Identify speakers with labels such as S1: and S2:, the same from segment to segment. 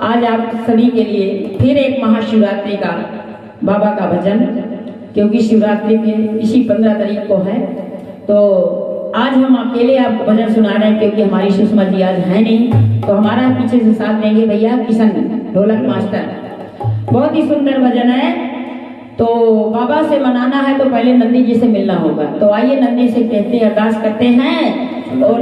S1: आज आप सभी के लिए फिर एक महाशिवरात्रि का बाबा का भजन, क्योंकि शिवरात्रि के इसी 15 तारीख को है, तो आज हम अकेले आपको भजन सुना रहे हैं, क्योंकि हमारी सुषमा जी आज है नहीं, तो हमारा पीछे से साथ देंगे भैया किशन ढोलक मास्टर। बहुत ही सुंदर भजन है। तो बाबा से मनाना है तो पहले नंदी जी से मिलना होगा। तो आइए नंदी से कहते हैं, अरदास करते हैं। ओ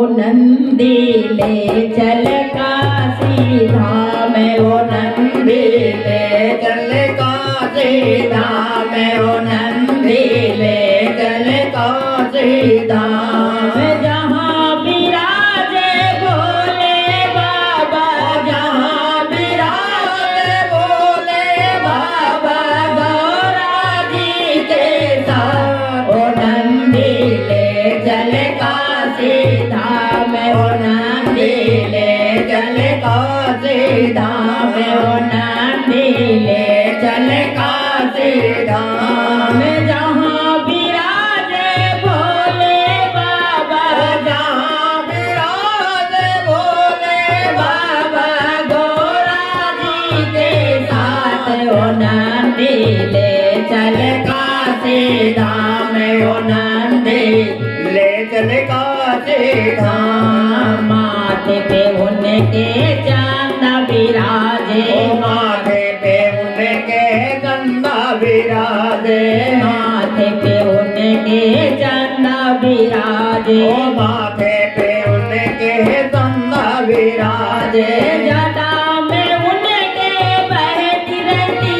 S1: नंदी ले चल काशी धाम, ओ नंदी ले चल काशी धाम, ओ नंदी ले चल काशी धाम। जहाँ विराजे भोले बाबा, जहाँ विराजे भोले बाबा गौरा जी के साथ, ओ नंदी ले चल काशी धाम, ओ नंदी ले चल काशी धाम, ओ नंदी ले चल काशी धाम। जहाँ विराजे भोले बाबा, जहाँ विराजे भोले बाबा गौरा जी के साथ, ओ नंदी ले चल काशी धाम, ओ नंदी ले चल काशी धाम। माथे पे उनके चंदा विराजे, माथे पे उनके चंदा विराजे, माथे पे उनके चंदा विराजे, माथे पे उनके चंदा विराजे। जटा में उनके बहती रहती,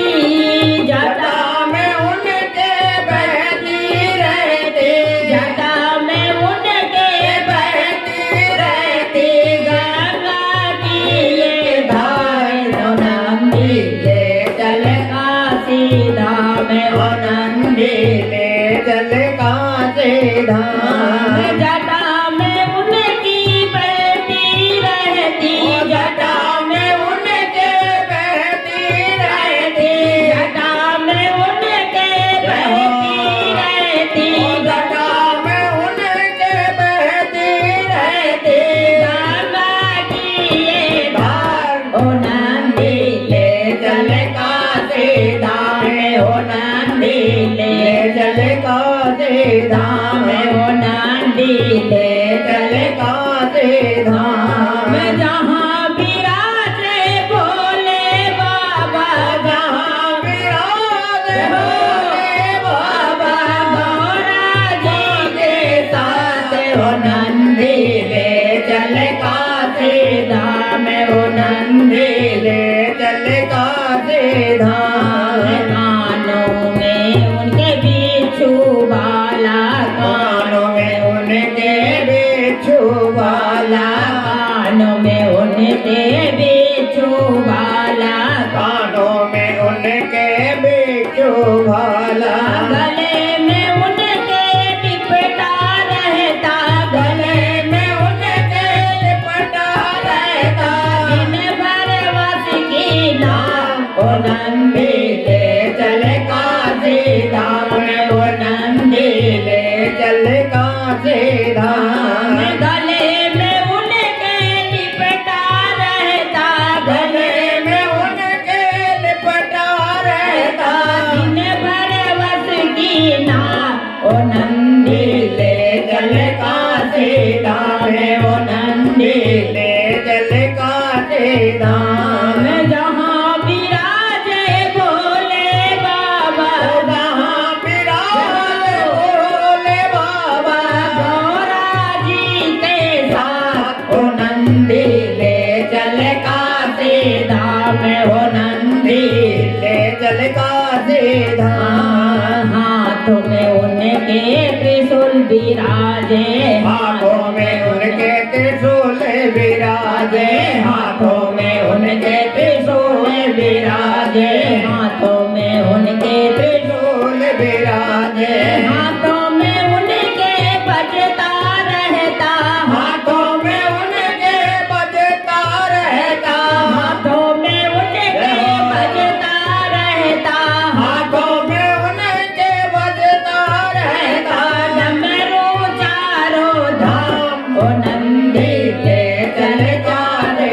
S1: जटा में उनके बहती रहती, जटा में उनके बहती रहती गंगा की ये धार। ओ नंदी ले चल काशी धाम, ओ नंदी ले चल काशी धाम। जटा में उनकी बहती रहती, जटा में उनके बहती रहती, जटा में उनके बहती रहती, जटा में उनके बहती रहती गंगा की ये धार। ओ नंदी ले चल काशी धाम, ओ नंदी ले चल काशी धाम, ओ नंदी ले चल काशी धाम। जहाँ विराजे भोले बाबा, जहाँ विराजे भोले बाबा गौरा जी के साथ, ओ नंदी ले चल काशी धाम, ओ नंदी ले चल काशी धाम। कानों में उनके बिच्छू वाला, कानों में उनके बिच्छू वाला, कानों में उनके बिच्छू वाला, कानों में उनके बिच्छू वाला। गले में उनके लिपटा रहता, गले में उनके लिपटा रहता दिन भर बस की नाम। ओ नंदी ले चल काशी धाम, ओ नंदी ले चल काशी धाम। गले में उनके लिपटा रहता, गले में उनके लिपटा रहता दिन भर बस की नाम। ओ नंदी ले चल काशी धाम, ओ नंदी ले चल काशी धाम। जहाँ विराजे भोले बाबा, जहाँ विराजे भोले बाबा गौरा जी के साथ, ओ नंदी ले चल काशी धाम, ओ नंदी ले चल काशी धाम। हाथों में उनके त्रिशूल विराजे, हाथों में उनके त्रिशूल विराजे, हाथों में उनके त्रिशूल विराजे, हाथों में उनके त्रिशूल विराजे। हाथों में उनके बजता रहता, हाथों में उनके बजता रहता, हाथों में उनके बजता रहता, हाथों में उनके बजता रहता डमरू चारों धाम। ओ नंदी ले चल काशी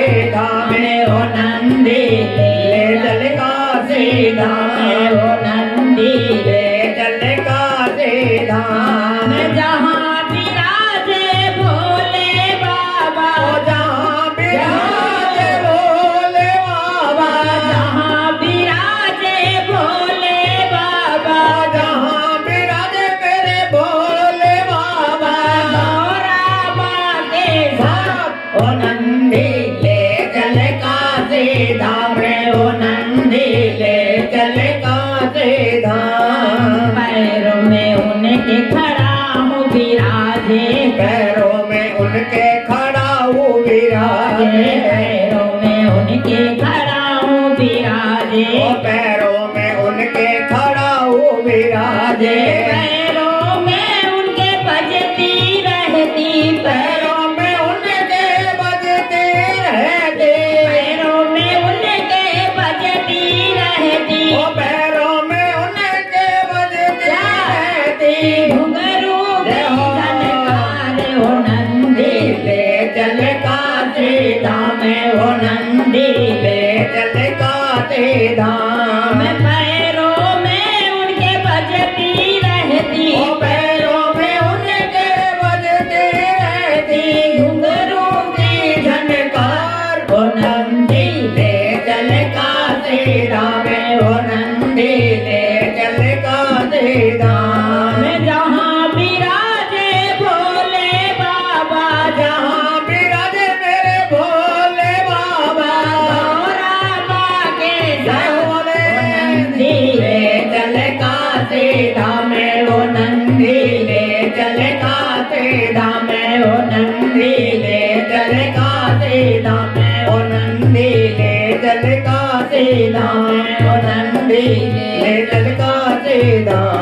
S1: विराजे, पैरों में उनके खड़ा हूँ विराजे,
S2: पैरों में उनके खड़ा हूँ विराजे,
S1: पैरों में उनके बजती रहती,
S2: पैरों में उनके बजती रहती,
S1: पैरों में उनके बजती रहती,
S2: पैरों में उनके बजती रहती,
S1: घुंघरू की झनकार हो नंदी,
S2: ले चल काशी धाम हो नंदी, ले चल काशी धाम,
S1: पैरों में उनके बजती रहती,
S2: पैरों में उनके बजती रहती,
S1: घुंघरू
S2: की झनकार हो नंदी, ले चल काशी धाम हो नंदी, ले चल काशी धाम,
S1: जहाँ विराजे भोले बाबा,
S2: जहाँ विराजे मेरे भोले बाबा,
S1: गौरा माँ के
S2: भोले नंदी, ले चल काशी धाम हो नंदी, ले चल काशी धाम हो नंदी, ले चल काशी धाम हो नंदी, ले चल काशी धाम हो नंदी, ले चल काशी धाम।